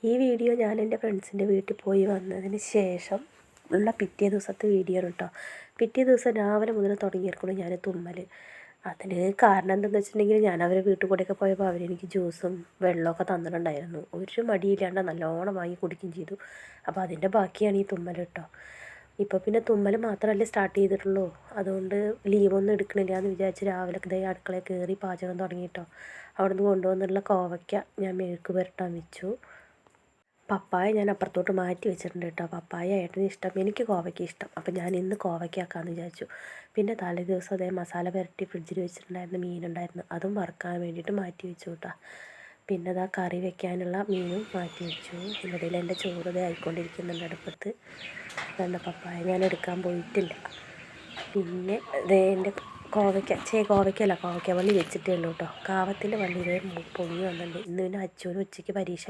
ഈ വീഡിയോ ഞാൻ എൻ്റെ ഫ്രണ്ട്സിൻ്റെ വീട്ടിൽ പോയി വന്നതിന് ശേഷം ഉള്ള പിറ്റേ ദിവസത്തെ വീഡിയോ ആണ് കേട്ടോ. പിറ്റേ ദിവസം രാവിലെ മുതൽ തുടങ്ങിയിരിക്കണം ഞാൻ തുമ്മൽ. അതിന് കാരണം എന്താണെന്ന് വെച്ചിട്ടുണ്ടെങ്കിൽ ഞാൻ അവരെ വീട്ടിൽ കൂടെയൊക്കെ പോയപ്പോൾ അവരെനിക്ക് ജ്യൂസും വെള്ളമൊക്കെ തന്നിട്ടുണ്ടായിരുന്നു. ഒരു മടിയില്ലാണ്ട് നല്ലോണം വാങ്ങി കുടിക്കുകയും ചെയ്തു. അപ്പോൾ അതിൻ്റെ ബാക്കിയാണ് ഈ തുമ്മൽ കേട്ടോ. ഇപ്പോൾ പിന്നെ തുമ്മൽ മാത്രമല്ലേ സ്റ്റാർട്ട് ചെയ്തിട്ടുള്ളൂ. അതുകൊണ്ട് ലീവൊന്നും എടുക്കണില്ല എന്ന് വിചാരിച്ച് രാവിലെ അടുക്കളയിൽ കയറി പാചകം തുടങ്ങിയിട്ടോ. അവിടുന്ന് കൊണ്ടുവന്നുള്ള കോവയ്ക്ക ഞാൻ മെഴുക്ക് പുരട്ടാൻ വെച്ചു. പപ്പായ ഞാൻ അപ്പുറത്തോട്ട് മാറ്റി വെച്ചിട്ടുണ്ട് കേട്ടോ. പപ്പായ ഏട്ടന് ഇഷ്ടം, എനിക്ക് കോവയ്ക്ക ഇഷ്ടം. അപ്പോൾ ഞാൻ ഇന്ന് കോവയ്ക്ക ആക്കാമെന്ന് വിചാരിച്ചു. പിന്നെ തലേ ദിവസം അതേ മസാല പുരട്ടി ഫ്രിഡ്ജിൽ വെച്ചിട്ടുണ്ടായിരുന്ന മീനുണ്ടായിരുന്നു, അതും വറുക്കാൻ വേണ്ടിയിട്ട് മാറ്റി വെച്ചു കേട്ടോ. പിന്നെ അതാ കറി വെക്കാനുള്ള മീനും മാറ്റി വെച്ചു. ഇതിനിടയിൽ എൻ്റെ ചോറ് ഇതേ ആയിക്കൊണ്ടിരിക്കുന്നുണ്ട് അടുപ്പത്ത്. അതുകൊണ്ട് പപ്പായ ഞാൻ എടുക്കാൻ പോയിട്ടില്ല. പിന്നെ ഇതേ എൻ്റെ കോവയ്ക്കല്ല കോവയ്ക്ക വള്ളി വെച്ചിട്ടേ ഉള്ളൂ കേട്ടോ. കാവത്തിൻ്റെ വള്ളി ഇതേ പൊങ്ങി വന്നിട്ടുണ്ട്. ഇന്ന് പിന്നെ അച്ചുവിന് ഉച്ചയ്ക്ക് പരീക്ഷ